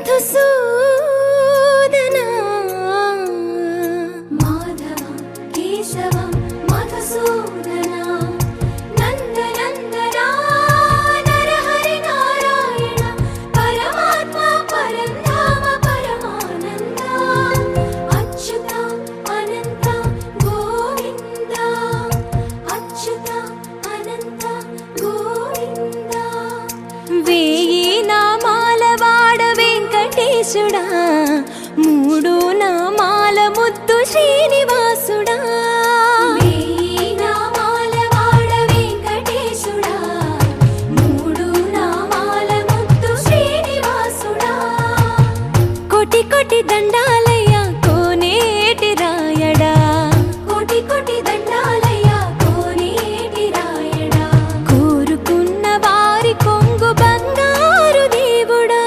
మధుసూదన మాధవ కేశవ మధుసూదన నందనందన నరహరి నారాయణ పరమాత్మ పరంధామ పరమానంద అచ్యుత అనంత గోవింద అచ్యుత అనంత గోవింద వేయి నామాల వాడ వెంకటేశుడా మూడు నామాల ముద్దు శ్రీనివాసుడా వేయి నామాల వాడ వెంకటేశుడా మూడు నామాల ముద్దు శ్రీనివాసుడా కోటి కోటి దండాలయ్యా కోనేటి రాయడా కోటి కోటి దండాలయ్యా కోనేటి రాయడా కోరుకున్న వారి కొంగు బంగారు దేవుడా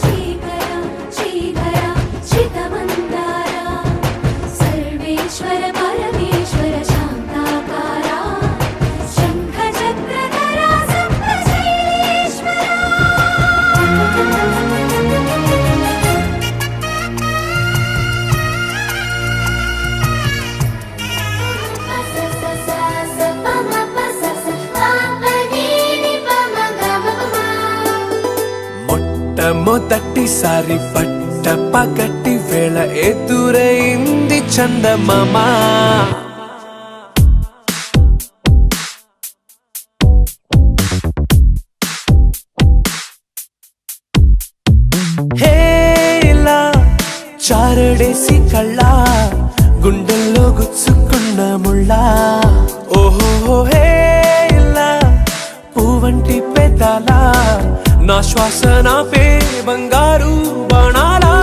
శ్రీకర శ్రీధర శ్రితమందార సర్వేశ్వర పరమేశ్వర శాంతాకార శంఖ చక్రధర సప్తశైలేశ్వర మొట్టమొదటిసారి పట్ట పగటి వేళ ఎదురైంది చందమామ హేలా చారడేసి కళ్ళ గుండెల్లో గుచ్చుకున్న ముళ్ళ ఓహో హేలా పువ్వంటి పెదాల నా శ్వాస నాపే బంగారు బాణాలా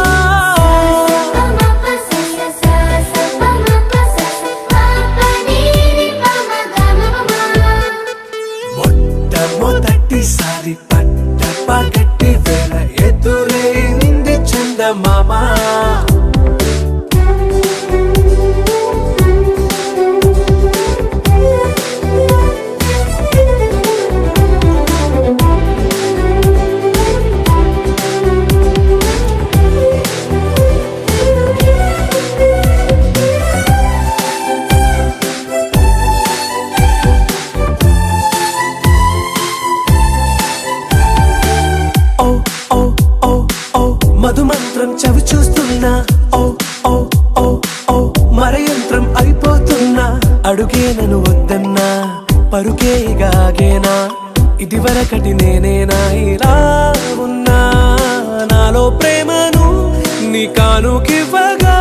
మొట్టమొదటిసారి పట్ట పగటి వేళ ఎదురైంది చందమామ మధుమంత్రం చవి చూస్తున్నా ఓ ఓ ఓ ఓ మరయంత్రం అయిపోతున్నా అడుగే నన్ను వద్దన్నా పరుకేగాగేనా ఇది వరకటి నేనేనా ఇలా ఉన్నా నాలో ప్రేమను నీ కానుకివ్వగా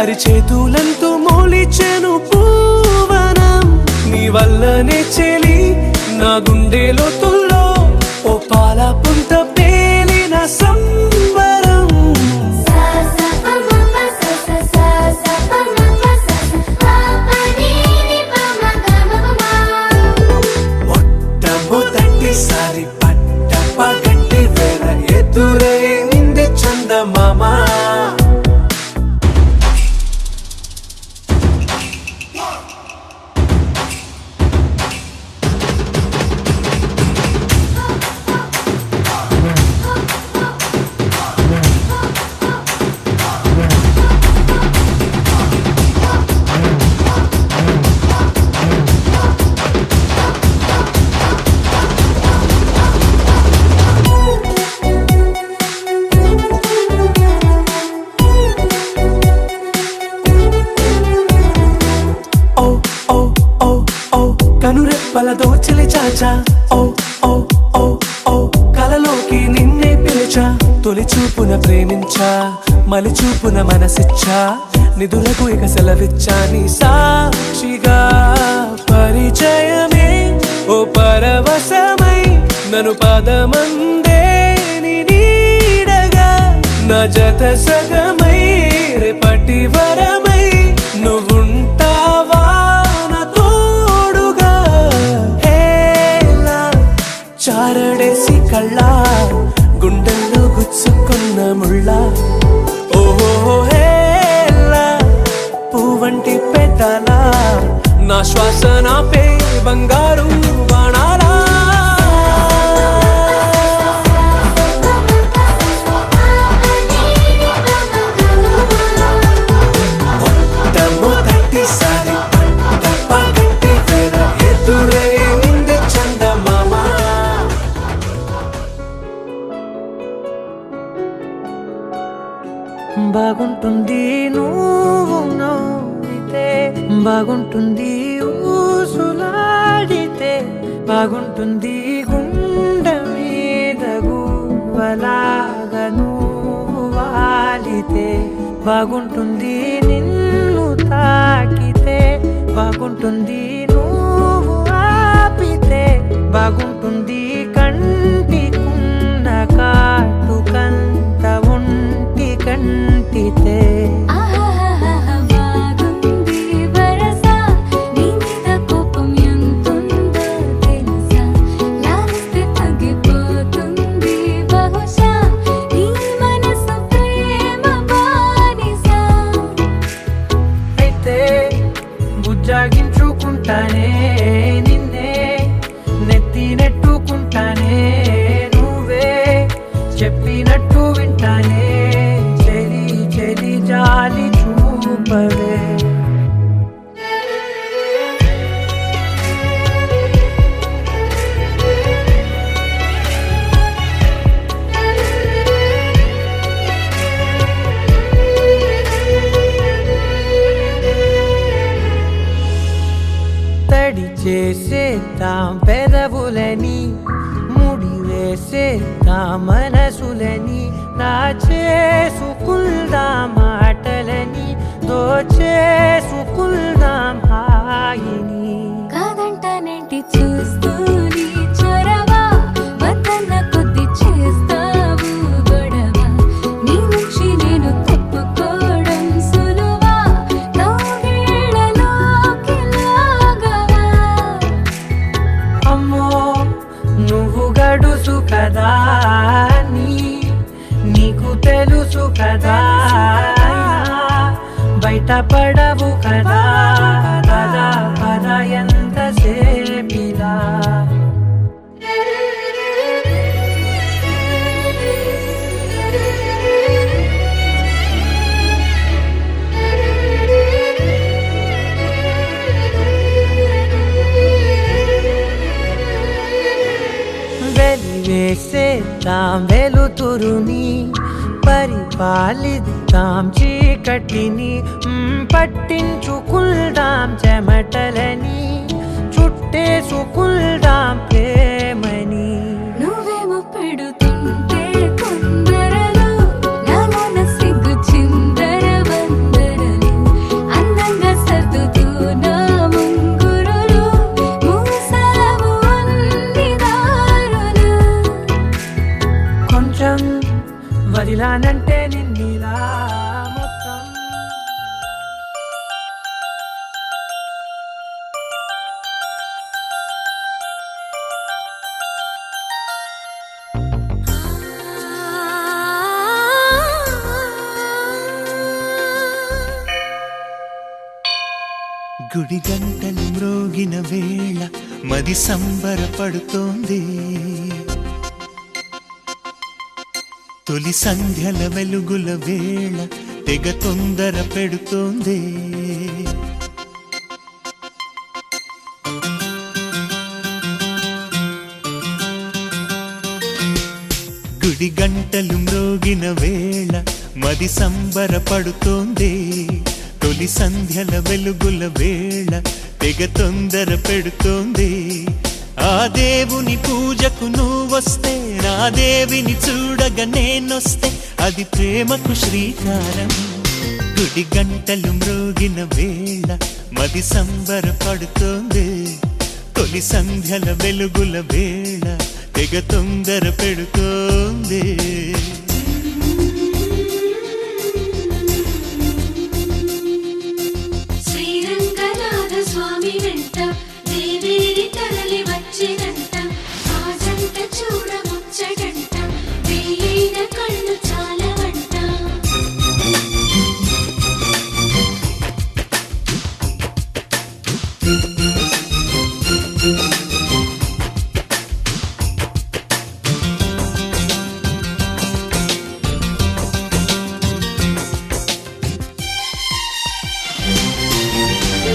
అరిచేతులంతో మోలిచెను పూవనం నీ వల్లనే చెలి నా గుండెలో తుల్లో ఓ పాల పుంత పేలిన సంబరం మొట్టమొదటిసారి పట్ట పగటి వేళ ఎదురైంది చందమామ కనురెప్పల దోచలి చాచా ఓ ఓ ఓ ఓ కలలోకి నిన్నే పిలిచా తొలి చూపున ప్రేమించా మలి చూపున మనసిచ్చా నిధులకు ఇక సెలవిచ్చా నీ సాక్షిగా పరిచయమే ఓ పరవశమై నన్ను పదమందే నీ నీడగా నా జత సగమై రేపటి వరమై నువ్వుంటావా చారడేసి కళ్ళ గుండెల్లో గుచ్చుకున్న ముళ్ళ ఓహో హేలా పువ్వంటి పెదాల నా శ్వాస నాపే బంగారు బాణాలా బాగుంటుంది నువ్వు నవ్వితే బాగుంటుంది ఊసులాడితే బాగుంటుంది గుండె మీద గువ్వలాగా నువ్వు వాలితే బాగుంటుంది నిన్ను తాకితే బాగుంటుంది నువ్వు ఆపితే బాగుంటుంది కంటికున్న కాటుకంత ఒంటి కంటితే బాగుంది వరస నీ మీద కోపం ఎంతుందో తెలుసా లాలిస్తే తగ్గిపోతుంది బహుశా నీ మనసు ప్రేమ బానిస అయితే బుజ్జాగించుకుంటానే నిన్నే నెత్తి నెట్టుకుంటానే నువ్వే చెప్పినట్టు వింటానే చెలి చెలి జాలి చూపవే తడి చేసేద్దాం పెదవులని ముడి వేసేద్దాం మనసులని నా చేసుకుందాం మాటలని దోచేసుకుందాం హాయిని కాదంటానేంటి చూస్తూ నీ చొరవ వద్దన్న కొద్ది చేస్తావు గొడవ నీ నుంచి నేను తప్పుకోవడం సులువా నవ్వేళ్ళలోకి లాగవా అమ్మో నువ్వు గడుసు కదా నీకు తెలుసు కదా బయట పడవు కదా పద పద ఎంతసేపిలా వెలివేసేద్దాం వెలుతురుని పరిపాలిద్దాం చీకటిని పట్టించుకుందాం చెమటలని చుట్టేసుకుందాం ప్రేమని నువ్వేమో పెడుతుంటే కొందరలు నాలోన సిగ్గు చిందర వందరలు అందంగా సర్దుతూ నా ముంగురులు మూసావు అన్ని దారులు కొంచెం వదిలానంటే నిన్నిలా మొత్తం గుడి గంటలు మ్రోగిన వేళ మది సంబరపడుతోంది తొలి సంధ్యల వెలుగుల వేళ తెగ తొందర పెడుతోంది గుడి గంటలు మ్రోగిన వేళ మది సంబరపడుతోంది తొలి సంధ్యల వెలుగుల వేళ తెగ తొందర పెడుతోంది ఆ దేవుని పూజకు నువ్వొస్తే నా దేవిని చూడగా నేనొస్తే అది ప్రేమకు శ్రీకారం గుడి గంటలు మ్రోగిన వేళ మది సంబరపడుతోంది తొలి సంధ్యల వెలుగుల వేళ తెగ తొందర పెడుతోంది శ్రీరంగనాథ స్వామి వెంట దేవేరి తరలి వచ్చినంట ఆ జంట చూడ ముచ్చటంట వేయిన కళ్ళు చాలవంట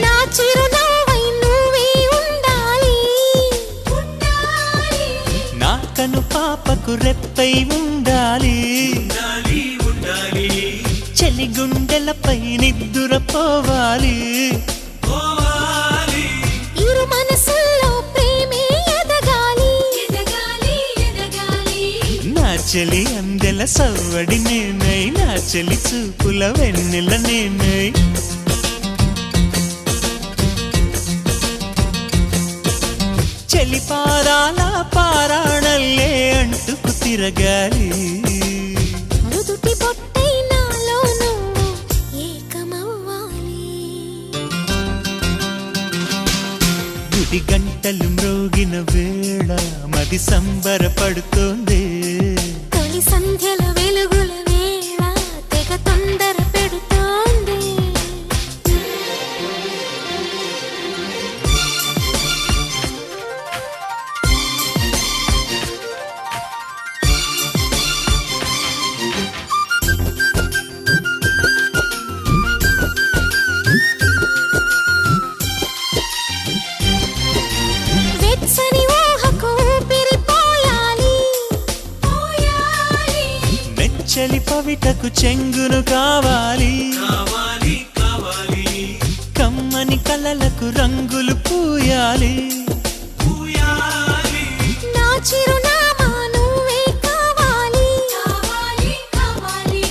నా చిరునవ్వై నువ్వే ఉండాలి నా కను పాపకు రెప్పై ఉండాలి చెలి గుండెలపై నిద్దురపోవాలి. ఇరు మనసుల్లో ప్రేమే ఎదగాలి, ఎదగాలి, ఎదగాలి. నా చెలి అందెల సవ్వడి నేనై, నా చెలి చూపుల వెన్నెల నేనై. చెలి పారాల పారాణల్లే అంటుకు తిరగాలి. మృదుటి బొట్టై నాలో నువ్వు ఏకమవ్వాలి. గుడి గంటలు మ్రోగిన వేళ మది సంబరపడుతోంది. తొలి సంధ్యల వెలుగుల వేళ తెగ తొందర పెడుతోంది. వెచ్చని ఊహకు ఊపిరిపోయాలి, పోయాలి. వెచ్చలి పవిటకు చెంగును కావాలి. కమ్మని కలలకు రంగులు పూయాలి. నా చిరునామా నువ్వే కావాలి, కావాలి, కావాలి.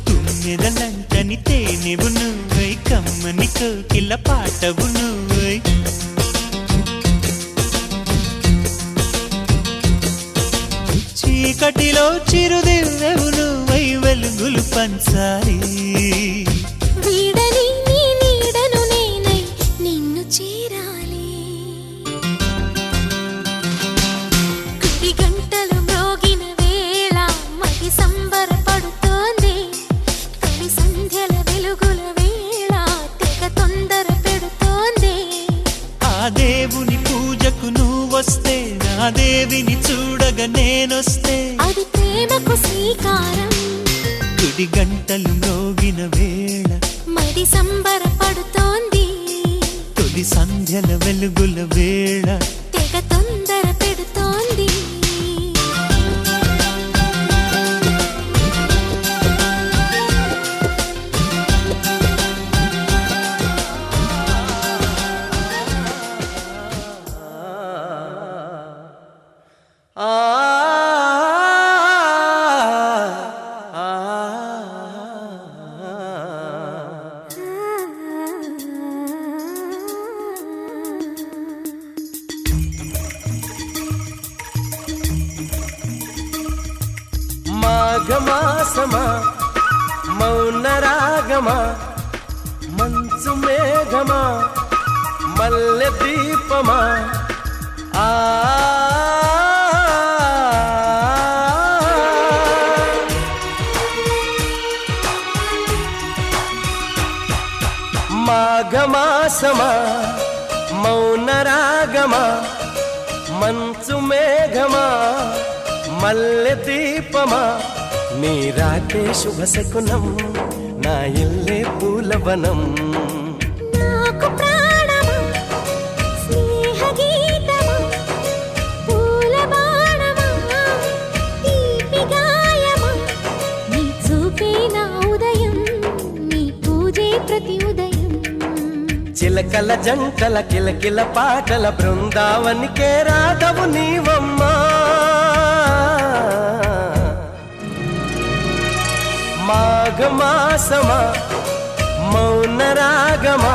తుమ్మెదలంటని తేనెవు నువ్వై, కమ్మని కోకిల పాటవు నువ్వై. చీకటిలో చిరుదివ్వెవు నువ్వై, వెలుగులు పంచాలి. వీడని నీ నీడను నేనై నిన్ను చేరాలి. గుడి గంటలు మ్రోగిన వేళ మది సంబరపడుతోంది. తొలి సంధ్యల వెలుగుల వేళ తెగ తొందర పెడుతోంది. ఆ దేవుని పూజకు నువ్వొస్తే, నా దేవిని చూడగా నేనొస్తే. అది ప్రేమకు శ్రీకారం. గుడి గంటలు మ్రోగిన వేళ మది సంబరపడుతోంది. తొలి సంధ్యల వెలుగుల వేళ తెగ తొందర పెడుతోంది. మాఘమాసమా మౌన రాగమా మంచు మేఘమా మల్లె దీపమా ఆ మాఘమాసమా మౌన రాగమా మంచు మేఘమా మల్లె దీపమా నీ రాకే శుభ శకునం నా ఇల్లే పూలవనం. నాకు ప్రాణమా స్నేహ గీతమా పూల బాణమా తీపి గాయమా నీ చూపే నా ఉదయం నీ పూజే ప్రతి ఉదయం. చిలకల జంటల కిలకిల పాటల బృందావనికే రాధవు నీవమ్మా. మాఘమాసమా మౌన రాగమా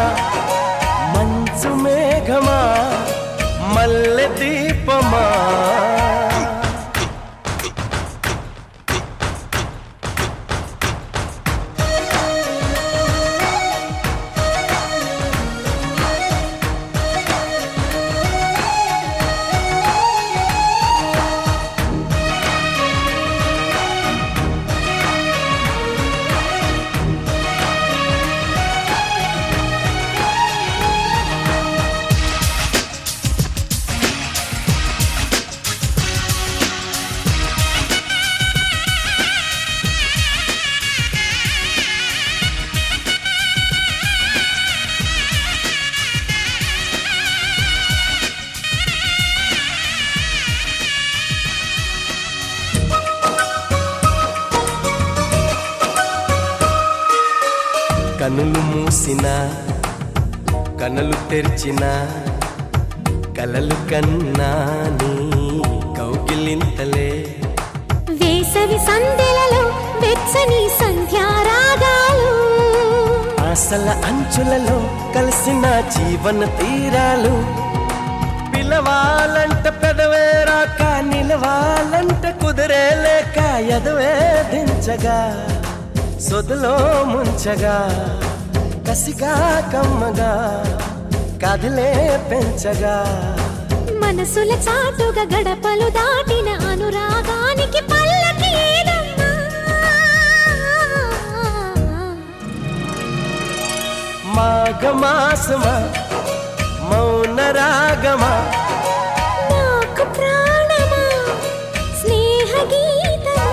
మంచు మేఘమా మల్లె దీపమా. కనులు మూసిన కనులు తెరిచిన కలలు కన్నా నీ కౌగిలింతలే వేసవి సందెలలో వెచ్చని సంధ్యారాగాలు ఆశల అంచులలో కలిసిన జీవన తీరాలు పిలవాలంట పెదవే రాక నిలవాలంట కుదిరే లేక ఎదవే దించగా సొదలో ముంచగా కసిగా కమ్మగా కదిలే పెంచగా మనసుల చాటుగా గడపలు దాటిన అనురాగానికి పల్లకి ఏదమ్మా మాఘమాసమా మౌన రాగమా నాకు ప్రాణమా స్నేహ గీతమా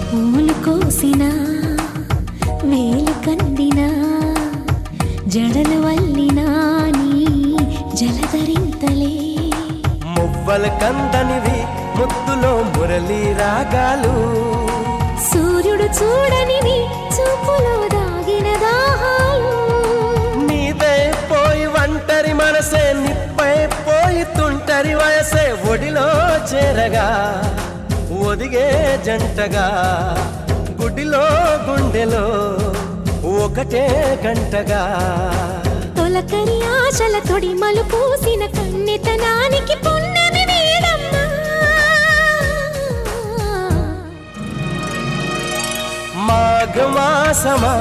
పూలు కోసిన వేలు కందిన జడలు వల్లినా నీ జలధరింతలే మువ్వల కందనివి ముద్దులో మురళి రాగాలు సూర్యుడు చూడనివి చూపులో దాగిన దాహాలు నీదే పోయి ఒంటరి మనసే నిప్పై పోయి తుంటరి వయసే ఒడిలో చేరగా ఒదిగే జంటగా గుడిలో గుండెలో ఒకటే గంటగా తొలకరి ఆశల తొడిమలు పూసిన కన్నెతనానికి పున్నమి వేదమ్మా మాఘమాసమా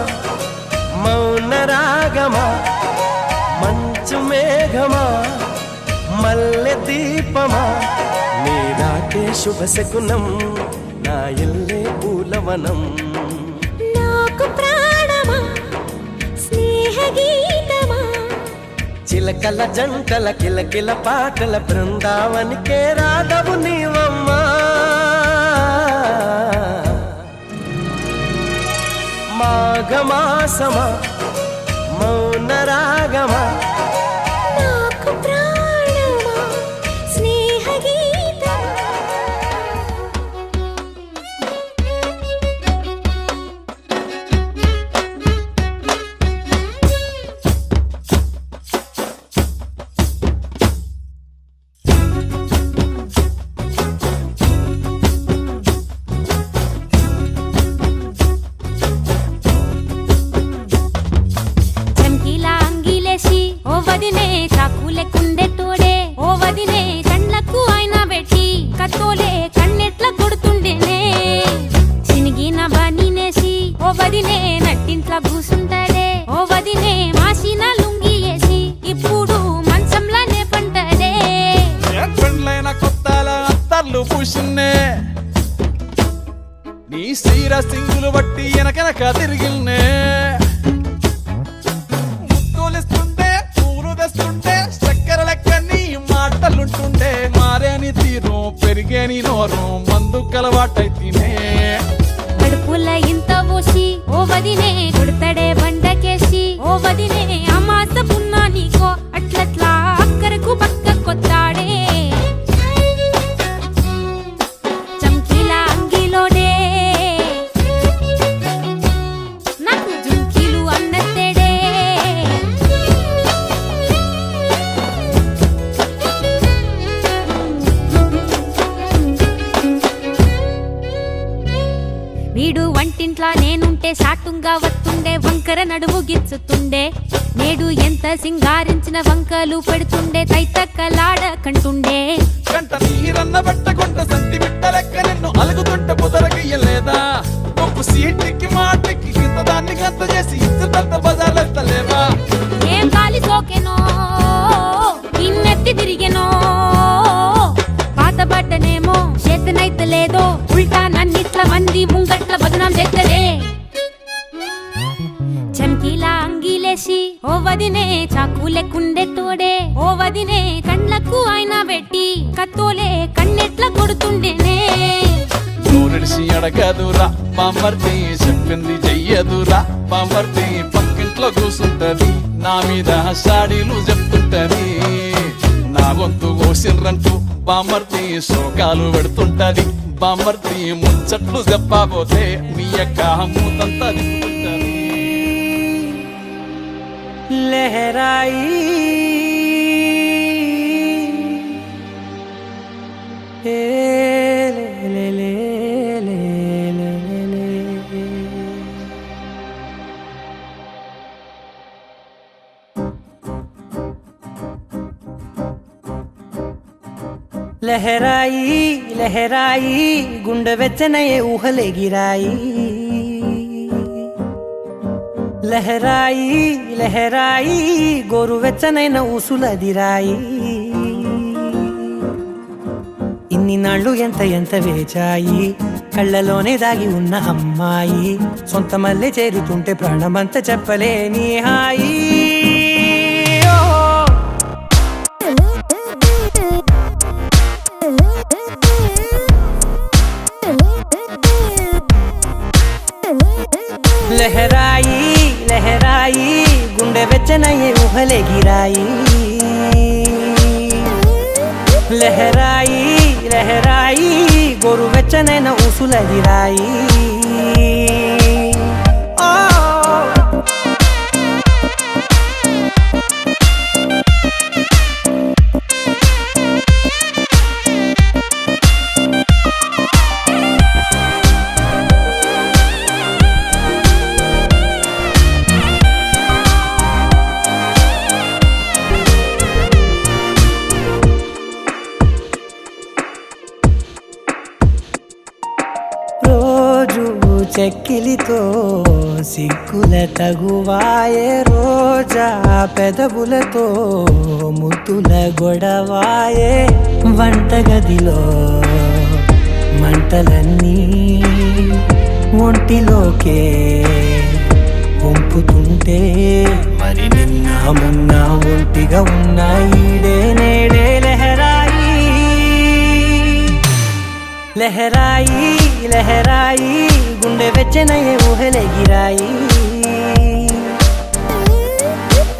మౌన రాగమా మంచు మేఘమా మల్లె దీపమా నీరాటే శుభ శకునం నా ఇల్లే పూలవనం నాకు ప్రాణమా స్నేహ గీతమా చిలకల జంటల కిలకిల పాటల బృందావనికే రాధవు నీవమ్మా మాఘమాసమా మౌన రాగమా నాకు ప్రాణమా స్నేహ గీతమా చంకీలా అంగిలేసి ఓ వదినే చాకులే కుండే తోడే ఓ వదినే కండ్లకు అయినా పెట్టి కత్తోలే కన్నెట్ల కొడుతుండేనే చినిగిన బనీనేసి ఓ వదినే నట్టింట్ల కూసుంటాడే ఓ వదినే మాసిన లుంగి వేసి ఇప్పుడు మంచంలానే పంటాడే పెండ్లైన కొత్తాల అత్తర్లు పూసిన్నే నీ సీర సింగులు బట్టి వెనకనక తిరిగిల్నే ముత్తులిస్తుంటే పూలు తెస్తుంటే చక్కెర లెక్క నీ మాటలుంటుండే మారేని తీరు పెరిగేని నోరు మందు కలవాటైతేనే కడుపుల ఇంత పోసి ఓ వదినే కొడతాడే బండకేసి ఓ వదినే అమాస పున్నా నీకో అట్లట్లా అక్కరకు పక్క కొత్తాడే చంకీలా అంగిలోడే నాకు జుంకీలు అన్నత్తేడే వీడు వంటింట్లా నేనుంటే వస్తుంటే షాటుంగా వస్తుండే వంకర నడుము గిచ్చుతుండే నేడు ఎంత సింగారించిన వంకలు పెడుతుండే తైతక్కలాడ కంటుండే కంట నీరన్న బట్టకొంట సంతి బిట్ట లెక్క నిన్ను అలుగుతుంటే పుదరగయ్యలేదా ఒప్పు సీటికి మాటకి కింద దాన్ని గంత చేసి ఇచ్చుతంత బజార్లెత్తలేదా ఏం గాలి సోకెనో ఇన్నెత్తి తిరిగెనో పాతబడ్డనేమో చేతనైతే లేదో ఉల్టా నన్నిట్ల మంది ముంగట్ల బదనాం చేస్తలే చమ్కీలా అంగీలేసి ఓ వదినే చాకులెక్కుండే తోడే ఓ వదినే కండ్లకు ఆయన పెట్టి కత్తోలే కన్నెట్ల కొడుతుండేనే నూరిడిసి అడగదురా బామర్ది చెప్పింది చెయ్యదురా బామర్ది పక్కింట్లో కూసుంటది నా మీద సాడీలు చెప్తుంటది నా గొంతు కోసిర్రంటూ బామర్ది శోకాలు పెడుతుంటది బామర్ది ముచ్చట్లు చెప్పబోతే మీ యొక్క మూతంతా తిప్పుతుంటది లహరాయి ఏ లే లే లే లే లే లే. లహరాయి లహరాయి గుండె వెచ్చనయే ఊహలే గిరాయి లహరాయి లహరాయి గోరువెచ్చనైన ఊసులదిరాయి ఇన్ని నాళ్ళు ఎంత ఎంత వేచాయి కళ్ళలోనే దాగి ఉన్న అమ్మాయి సొంత మల్లె చేరుతుంటే ప్రాణమంత చెప్పలేని హాయి లహరాయి లహరాయి గుండె వెచ్చనయ్యే ఊహలే గిరాయి లహరాయి లహరాయి గోరు వెచ్చనైన ఊసులదిరాయి చెక్కిలితో సిగ్గుల తగువాయే రోజా పెదవులతో ముద్దుల గొడవాయే వంటగదిలో మంటలన్నీ ఒంటిలోకే వంపుతుంటే మరి నిన్న మొన్న ఒంటిగా ఉన్న ఈడే నేడే లహరాయి లహరాయి లహరాయి గుండె వెచ్చనయ్యే ఊహలే గిరాయి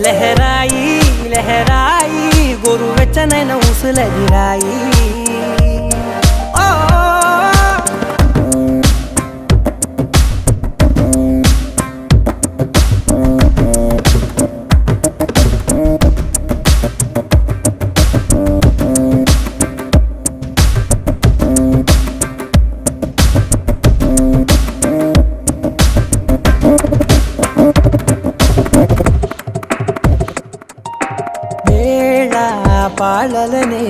లహరాయి లహరాయి గోరు వెచ్చనైన ఊసులదిరాయి పాలలనే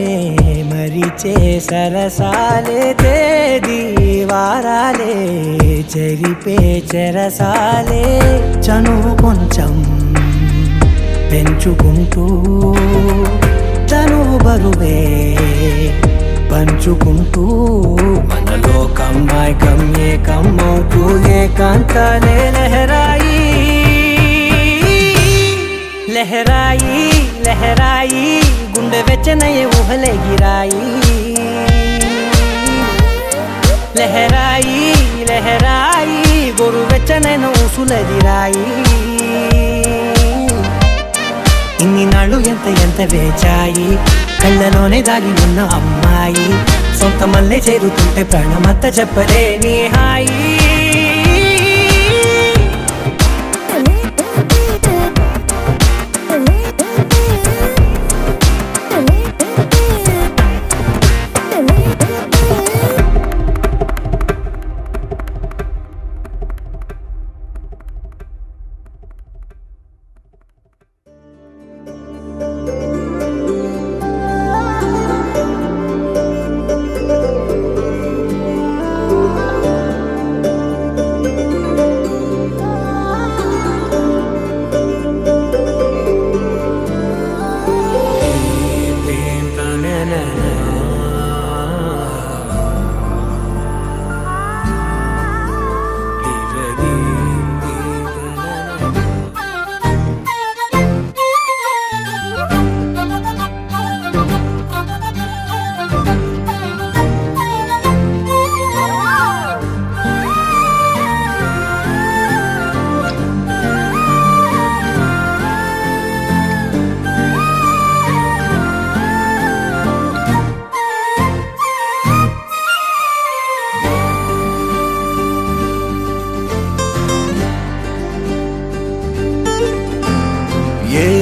మరిచే సరసాలే తేదీ వారాలే చెరిపే చెరసాలే చనువు కొంచెం పెంచుకుంటూ చనువు బరువే పంచుకుంటూ మనలో కమ్మాయి కమ్మే కమ్మవుతూ ఏకాంతాలే లహరాయి లహరాయి లహరాయి గుండె వెచ్చనయ్యే ఊహలే గిరాయి లహరాయి లహరాయి గోరు వెచ్చనైన ఊసులదిరాయి ఇన్ని నాళ్ళు ఎంత ఎంత వేచాయి కళ్ళలోనే దాగి ఉన్న అమ్మాయి సొంత మల్లె చేరుతుంటే ప్రాణమంత చెప్పలేని హాయి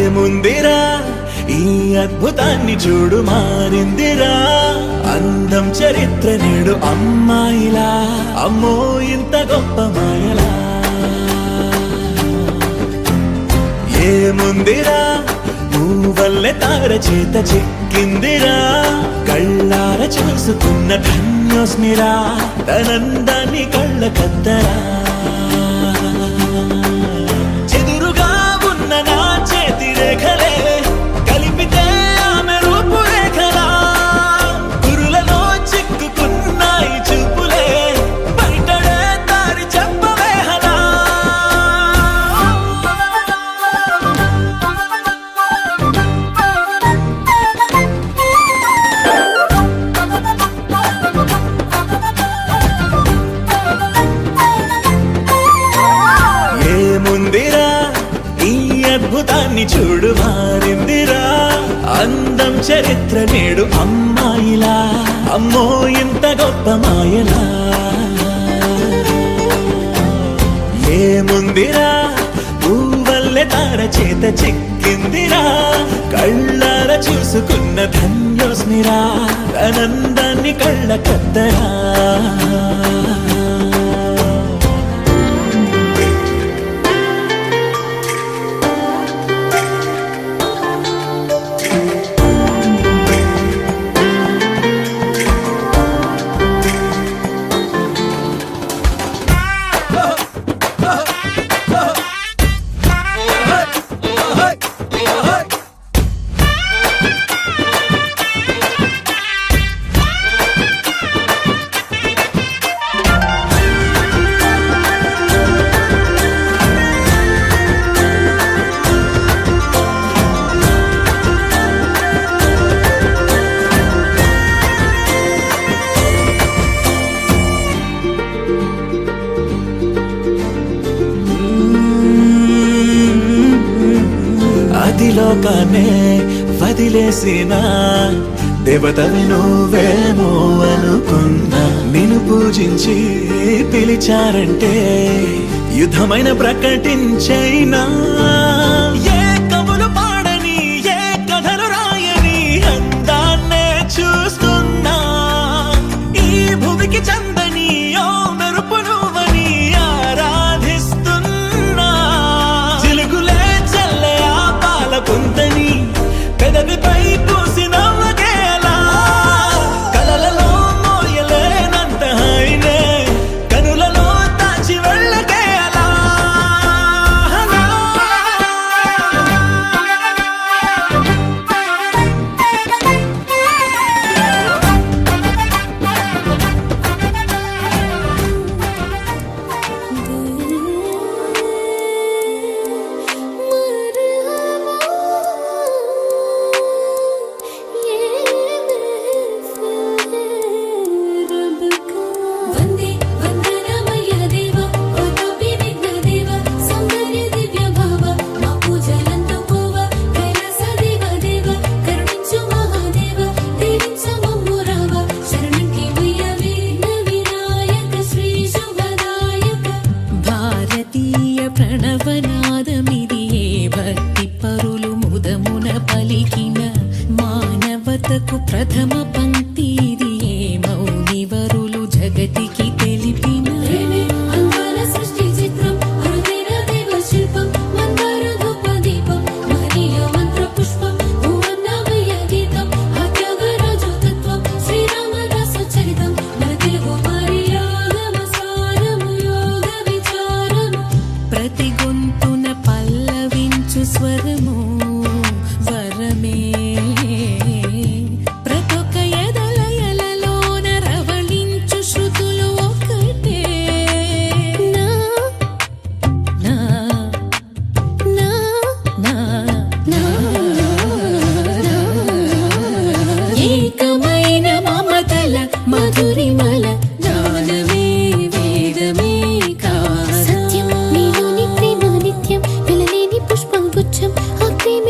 ఏముందిరా ఈ అద్భుతాన్ని చూడు మారిందిరా అందం చరిత్ర నేడు అమ్మాయిలా అమ్మో ఇంత గొప్ప మాయలా ఏముందిరా నువ్వల్లే తార చేత చిక్కిందిరా కళ్ళార చూసుకున్న ధన్యోస్మిరా తనందాన్ని కళ్ళ కద్దరా చెదురుగా ఉన్న నా చేతి రేఖలే కలిపితే ఆమె రూపురేఖలా గురులలో చిక్కుకున్నాయి చూపులే బయటడే దారి చెప్పవేహలా ఏముందిరా ఈ అద్భుతాన్ని చూడు మారిందిరా అందం చరిత్ర నేడు అమ్మాయిలా అమ్మో ఇంత గొప్ప మాయలా ఏముందిరా పువ్వల్లె తార చేత చిక్కిందిరా కళ్ళార చూసుకున్న ధన్యోస్మిరా ఆనందాన్ని కళ్ళ కద్దరా అదిలోకానే వదిలేసిన దేవతవి నువ్వేమో అనుకున్నా నిన్ను పూజించి పిలిచారంటే యుద్ధమైన ప్రకటించైనా ఏ కవులు పాడని ఏ కథలు రాయని అందాన్నే చూస్తున్నా ఈ భూమికి చందని ఓ మెరుపు నువ్వని ఆరాధిస్తున్నా చిలుకులే చల్లే ఆ పాల పుంతని పెదవిపై పూసి నవ్వకేలా కలలలో మోయలేనంత హాయినే కనులలో దాచి వెళ్ళకేలా వందే వందనమయ్య దేవ ఓ తోపి విఘ్న దేవ సౌందర్య దివ్య భావ మా పూజలందుకోవ కైలాస దేవ దేవ కరుణించు మహాదేవ దీవించు మమ్ము రావ శరణంటి విఘ్న వినాయక శ్రీ శుభదాయక భారతీయ ప్రణవనాదమిది ఏ భక్తి పరులు ముదమున పలికిన మానవతకు ప్రథమ పంక్తి ఇది ఏ మౌనివరులు జగతికి తెలిపిన అంగాల సృష్టి చిత్రం అరుదైన దేవ శిల్పం మందార ధూప దీపం మహనీయ మంత్ర పుష్పం భువన్నమయ గీతం అత్యాగరాజు తత్వం శ్రీరామదాసు చరితం మన తెలుగు మర్యాదమ సారము యోగ విచారము ప్రతి గొంతున పల్లవించు స్వరము వరమే ప్రతొక ఎదలయలలోన రవళించు శృతులు ఒకటే నా నా నా నా నా ఏకమైన మమతల మధురిమల జ్ఞానమే వేదమే కాదా సత్యం నీలోని ప్రేమ నిత్యం వెలలేని పుష్పం గుచ్చం ఆ ప్రేమ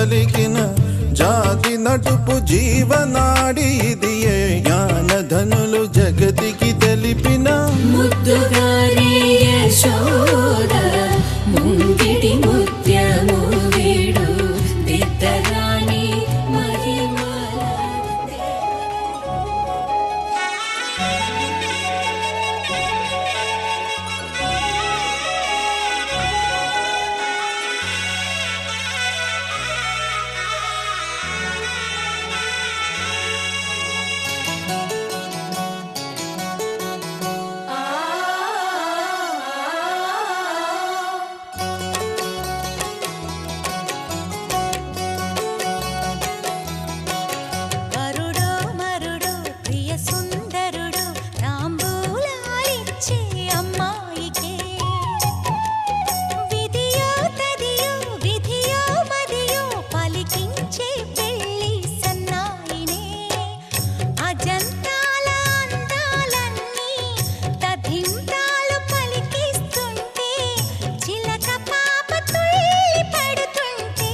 పలికిన జాతి నటుపు జీవనాడి ఇది జ్ఞానధనులు జగతికి తెలిపిన ముద్దుగారే యశోద ముంగిటి ముత్యము వీడు దిద్దరాణి మహిమల వరుడో మరుడో ప్రియ సుందరుడు తాంబూలాలిచ్చే అమ్మాయికే విధియో తదియో విధియో మదియో పలికించే పెళ్లి సన్నాయినే అజంతాల అందాలన్నీ తథింతాలు పలికిస్తుంటే చిలక పాప తుళ్ళి పడుతుంటే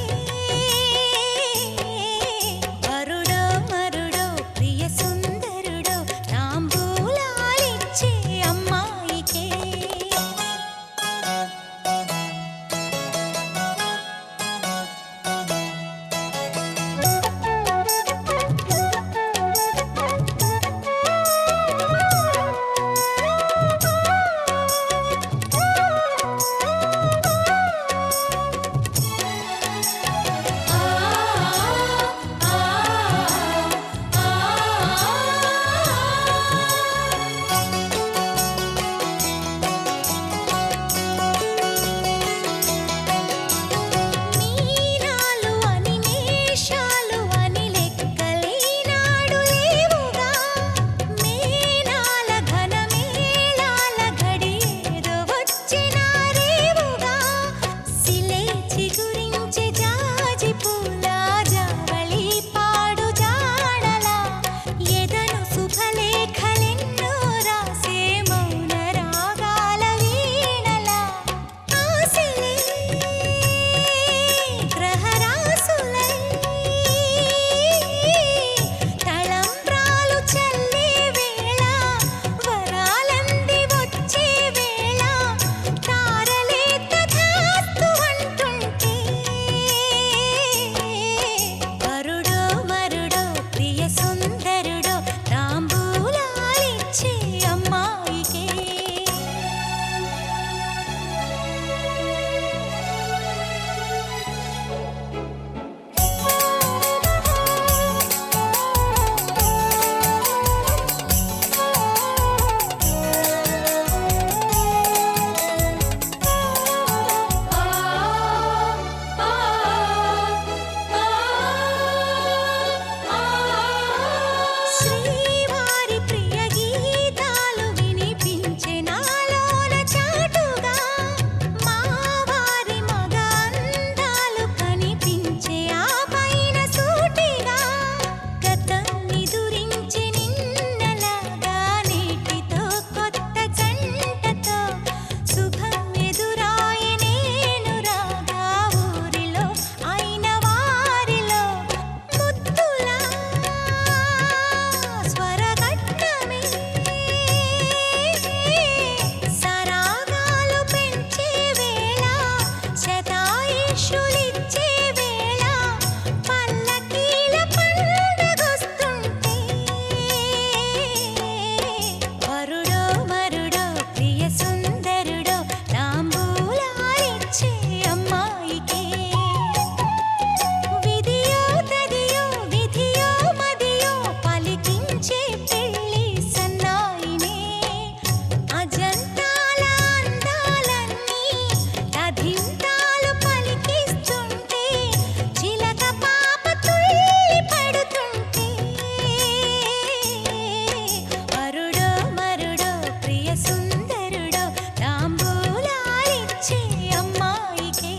వరుడో మరుడో ప్రియ సుందరుడో తాంబూలాలిచ్చే అమ్మాయికే మీనాలు అని మేషాలు అని లెక్కలేనాడు లేవుగా మేనాల ఘనమేళాల ఘడియేదో వచ్చినా రేవుగా సిలేచి గురించి జాజి పూల జావళి పాడు జాడలా ఎదను శుభలేఖలెన్నో రాసే మౌన రాగాల వీణలా ఆశలే గ్రహరాసులై తళంబ్రాలు చల్లే వేళ వరాలంది వచ్చే వేళ తారలే తథాస్తు అంటుంటే వరుడో మరుడో ప్రియ సుందరుడో తాంబూలాలిచ్చే అమ్మాయికే శ్రీవారి ప్రియ గీతాలు వినిపించే నాలోన చాటుగా మావారి మగ అందాలు కనిపించే ఆ పైన సూటిగా గతం నిదురించి నిన్నలాగా నేటితో కొత్త జంటతో శుభం ఎదురాయి నేను రాగా ఊరిలో అయిన వారిలో ముద్దులా స్వరగట్టమే సరాగాలు పెంచే వేళ శతాయుషులిచ్చే వేళ పల్లకీల పండగొస్తుంటే వరుడో మరుడో ప్రియ సుందరుడో తాంబూలాలిచ్చే అమ్మాయికే విధియో తదియో విధియో మదియో పలికించే పెళ్లి సన్నాయినే అజంతాల అందాలన్నీ తథింతాలు పలికిస్తుంటే చిలక పాప తుళ్ళి పడుతుంటే వరుడో మరుడో ప్రియ సుందరుడో తాంబూలాలిచ్చే అమ్మాయికే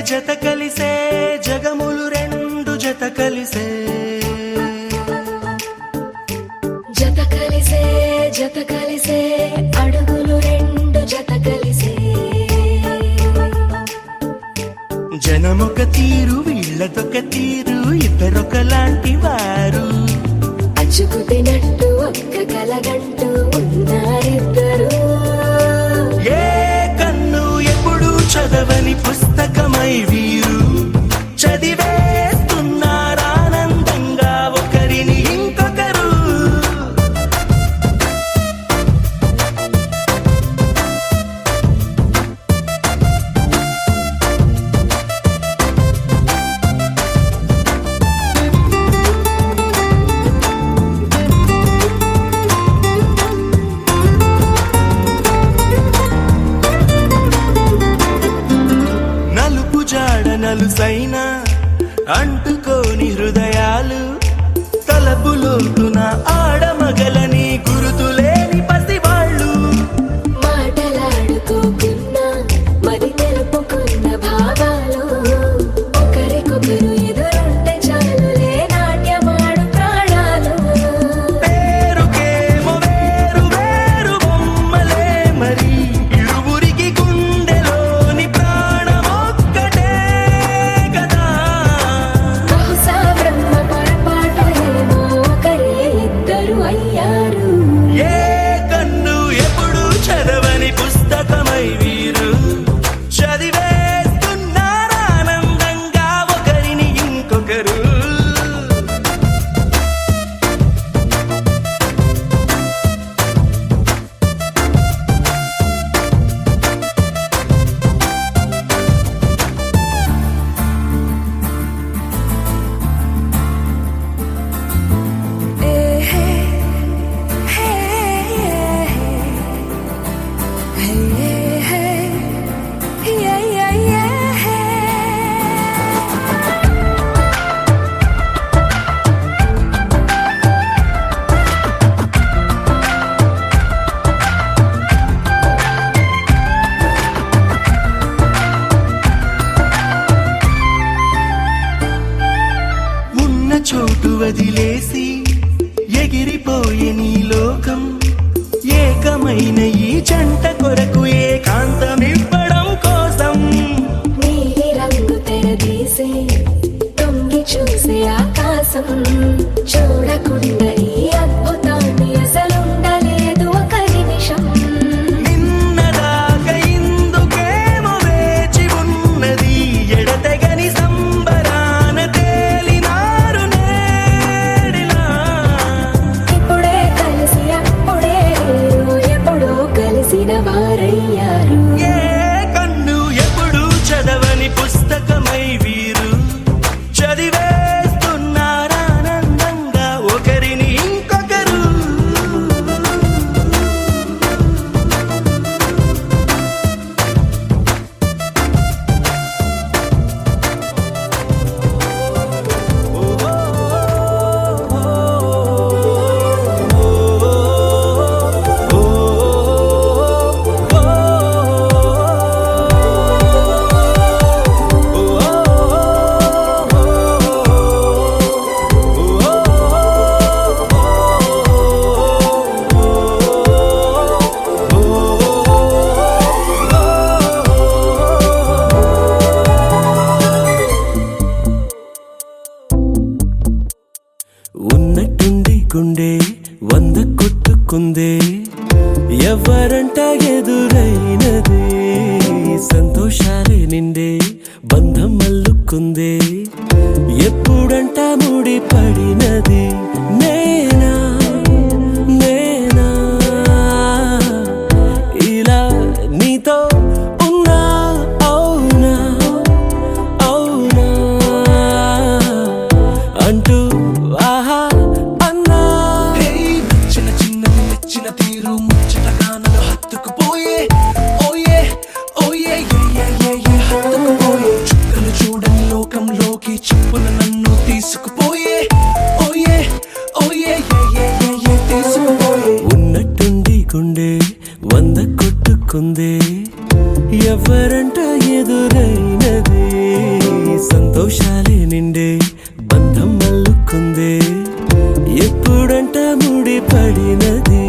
జత కలిసే జగములు రెండు జత కలిసే జత కలిసే జత కలిసే అడుగులు రెండు జత కలిసే జనమొక తీరు వీళ్ళదొక తీరు ఇద్దరొకలాంటి వారు అచ్చుకు తినట్టు ఒక్క కలగంటూ ఉన్నారిద్దరు ఏ కన్ను ఎప్పుడు చదవని పుస్తకమై వీరు చదివేస్తున్నారానందంగా ఒకరిని ఇంకొకరు నలుపు జాడ నలుసైన అంటుకోని హృదయాలు తలపులోతున ఆడమగలని గురుతులేని పసివాళ్ళు మాటలాడుకోకున్నా మరి తెలుపుకున్న భావాలు ఒకరికొకరు ఎదురుంటే చాలులే నాట్యమాడు ప్రాణాలు పేరుకేమో వేరు వేరు బొమ్మలే మరి ఇరువురికి గుండెలోని ప్రాణమొక్కటే కదా బహుశా బ్రహ్మ పొరపాటు ఏమో ఒకరే ఇద్దరు అయ్యారు ఏ కన్ను ఎప్పుడు చదవని పుస్తకమై వీరు చదివేస్తున్నారానందంగా ఒకరిని ఇంకొకరు ఉన్న చోటు వదిలేసి ఎగిరిపోయే నీ లోకం ఏకమైన ఈ జంట కొరకు ఏకాంతమివ్వడం కోసం నీలి రంగు తెరదీసే తొంగి చూసే ఆకాశం చూడకుండా ఈ అద్భుతాన్ని అసలుండలేదు ఒక నిమిషం నిన్నదాకా ఇందుకేమో వేచి ఉన్నది ఎడతెగని సంబరాన తేలినారు నేడిలా ఇప్పుడే కలిసి అప్పుడే లేరు ఎప్పుడో కలిసిన వారయ్యారు ఏ కన్ను ఎప్పుడు చదవని పుస్తకమై వీరు చదివేస్తున్నారానందంగా ఒకరిని ఇంకొకరు ఉన్నట్టుండి గుండె 100 కొట్టుకుందే ఎవరంట ఎదురైనదే సంతోషాలే నిండే బంధం అల్లుకుందే ఎప్పుడంట ముడి పడినది నేనా నేనా ఇలా నీతో ఉన్నా అవునా అవునా అంటూ ఆహా అన్నా చిన్న చిన్నది నచ్చిన తీరు ముచ్చటగా నన్ను హత్తుకుపోయే ఓయే ఓయే హత్తుకుపోయే చుక్కలు చూడని లోకంలోకి చెప్పున నన్ను తీసుకుపోయే ఓయే ఓయే తీసుకుపోయే ఉన్నట్టుండి గుండె 100 కొట్టుకుందే ఎవరంట ఎదురైనదే సంతోషాలే నిండే బంధం అల్లుకుందే ఎప్పుడంట ముడి పడినది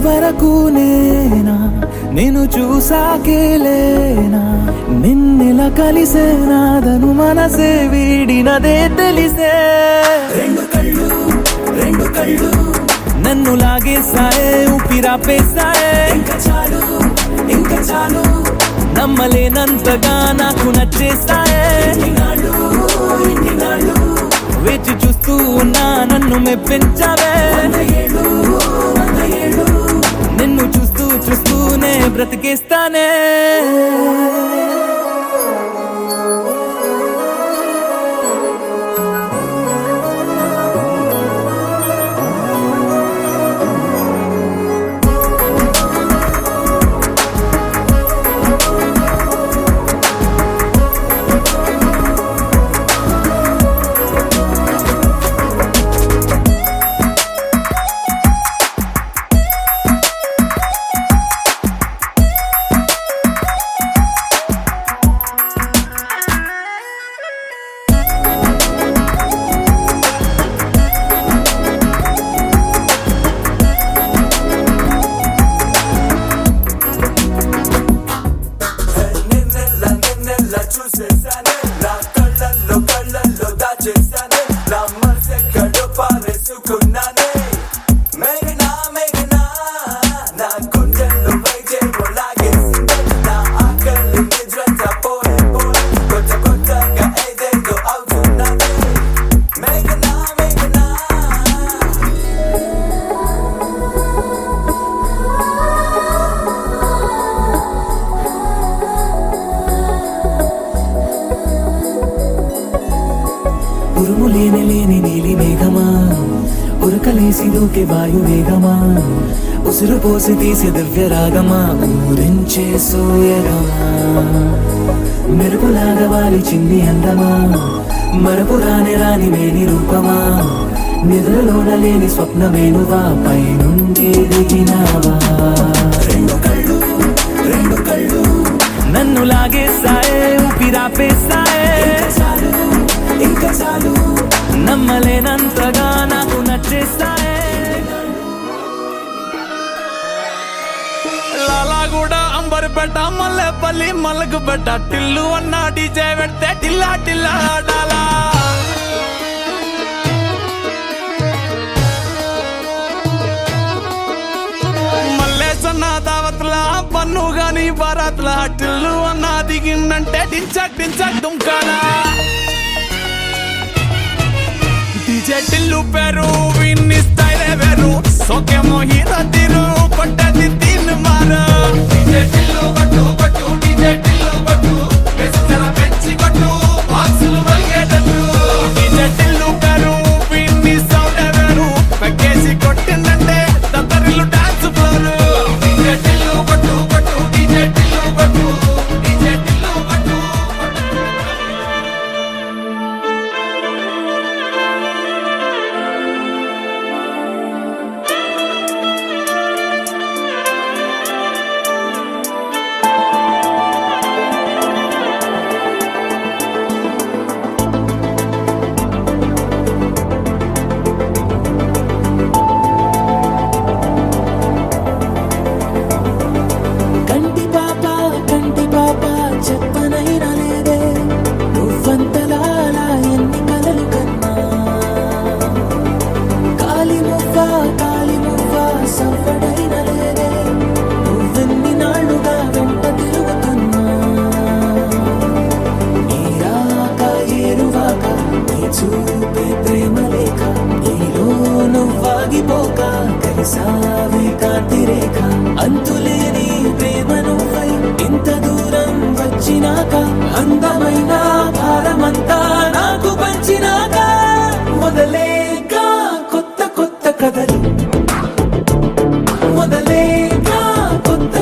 వరకు నేనా నేను చూసాకేలేనా నిన్నెలా కలిసేనాదను మనసే వీడినదే తెలిసే రెండు కళ్ళు నన్ను లాగేసాయే ఊపిరాపేసాయే ఇంకా చాలు నమ్మలేనంతగా నాకు నచ్చేసాయే వేచి చూస్తూ ఉన్నా నన్ను మెప్పించావే నిన్ను చూస్తూనే బ్రతికేస్తానే ఉరుములేని నీలి మేఘమా ఉరకలేసి దూకే వాయు వేగమా ఉసురు పోసి తీసే దివ్య రాగమా ఊరించే సూయగమా మెరుపులాగా వాలి చింది అందమా మరపు రాని మేని రూపమా నిద్రలోన లేని స్వప్నమేనువా పై నుండి దిగినావా రెండు కళ్ళు నన్ను లాగేసాయే ఊపిరాపేసాయే ఇంకా చాలు నమ్మలేనంతగా నాకు నచ్చేస్తాయే లాలాగూడ అంబర్పేట మల్లెపల్లి మల్లకుపేట టిల్లు అన్న డీజే పెడితే టిల్లా టిల్లా ఆడాలా మల్లేసన్న దావత్ల పన్ను గాని బారాత్ల టిల్లు అన్న దిగిందంటే డించక్ దుంకాలా డీజే టిల్లు పేరు విన్ని స్టైలే వేరు సోకేమో హీరో తీరు కొట్టది తీన్ మారు డీజే టిల్లు కొట్టు డీజే టిల్లు కొట్టు వెచ్చల పెంచి కొట్టు బాక్సులు మల్గేటట్టు డీజే టిల్లు పేరు విన్ని సౌండ్ వేరు పెక్కేసి కొట్టిందంటే దత్తరిల్లు డాన్స్ ఫ్లోర్ డీజే టిల్లు కొట్టు డీజే టిల్లు కొట్టు డీజే టిల్లు కొట్టు కంటి పాప చెప్పనైనా లేదే నువ్వంతలా ఎన్ని కలలు కన్నా కాలి మువ్వ సవ్వడైనా లేదే నువ్వెన్ని నాళ్ళుగా వెంట తిరుగుతున్నా నీ రాక ఏరువాక నీ చూపే ప్రేమ లేక నీలో నువ్వాగిపోక కలిసావే కాంతి రేఖ అంతులేని ప్రేమ నువ్వై ఇంత దూరం వచ్చినాక అందమైన భారమంతా నాకు పంచినాక మొదలేక కొత్త కథలు మొదలేక కొత్త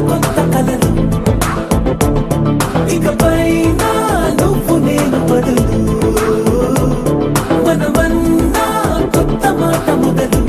కలలు ఇకపై నువ్వు నేను బదులు మనమన్నా కొత్త మాట మొదలు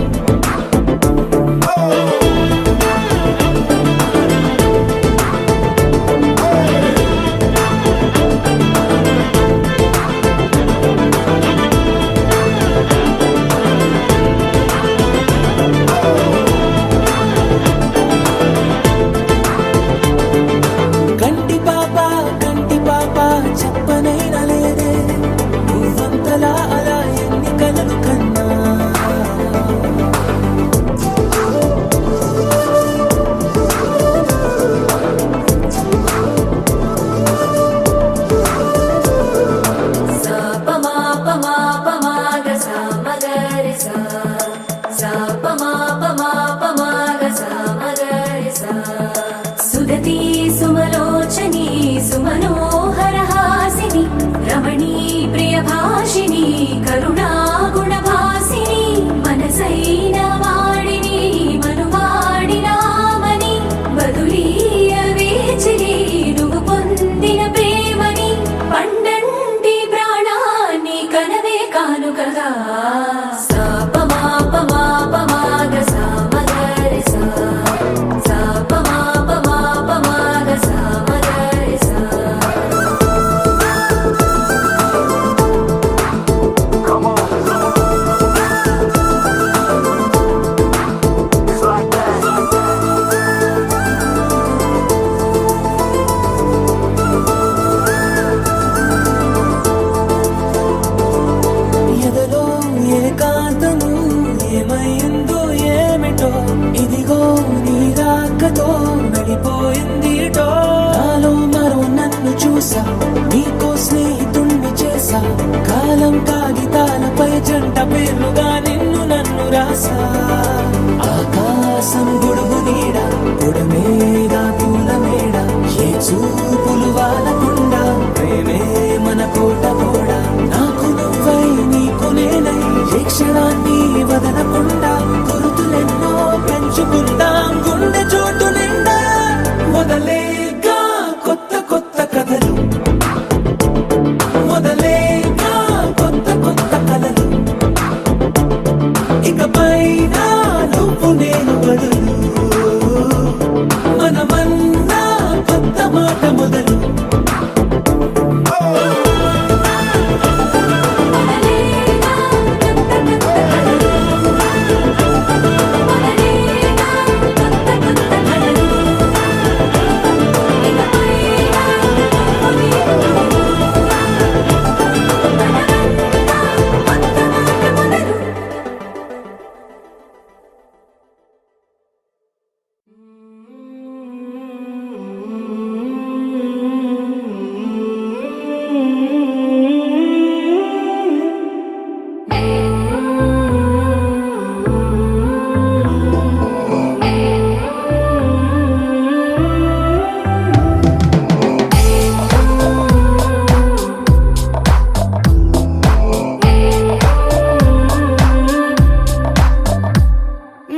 ధ్యాస ఆకాశం గొడుగు నీడ గుడమేగా పూల మేడ ఏ చూపులు వాలకుండా ప్రేమే మన కోట కోడ నాకు నువ్వై నీకు నేనై ఏ క్షణాన్ని వదలకుండా గుర్తులెన్నో పెంచుకుందాం గుండె చోటు నిండా మొదలేగా కొత్త కొత్త కథలు మొదలేగా కొత్త కొత్త కథలు ఇకపైన నువ్వు నేను బదులు మనమన్నా కొత్త మాట మొదలు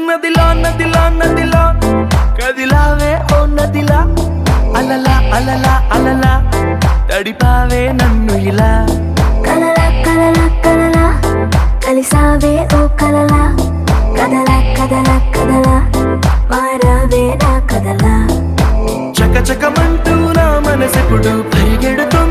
నదిలా నదిలా నదిలా కదిలావే ఓ నదిలా అలలా అలలా అలలా తడిపావే నన్ను ఇలా కలలా కలలా కలలా కలిసావే ఓ కలలా కదలా కదలా కదలా మారావే నా కదలా చకచకమంటూ నా మనసెప్పుడు పరిగెడుతుంది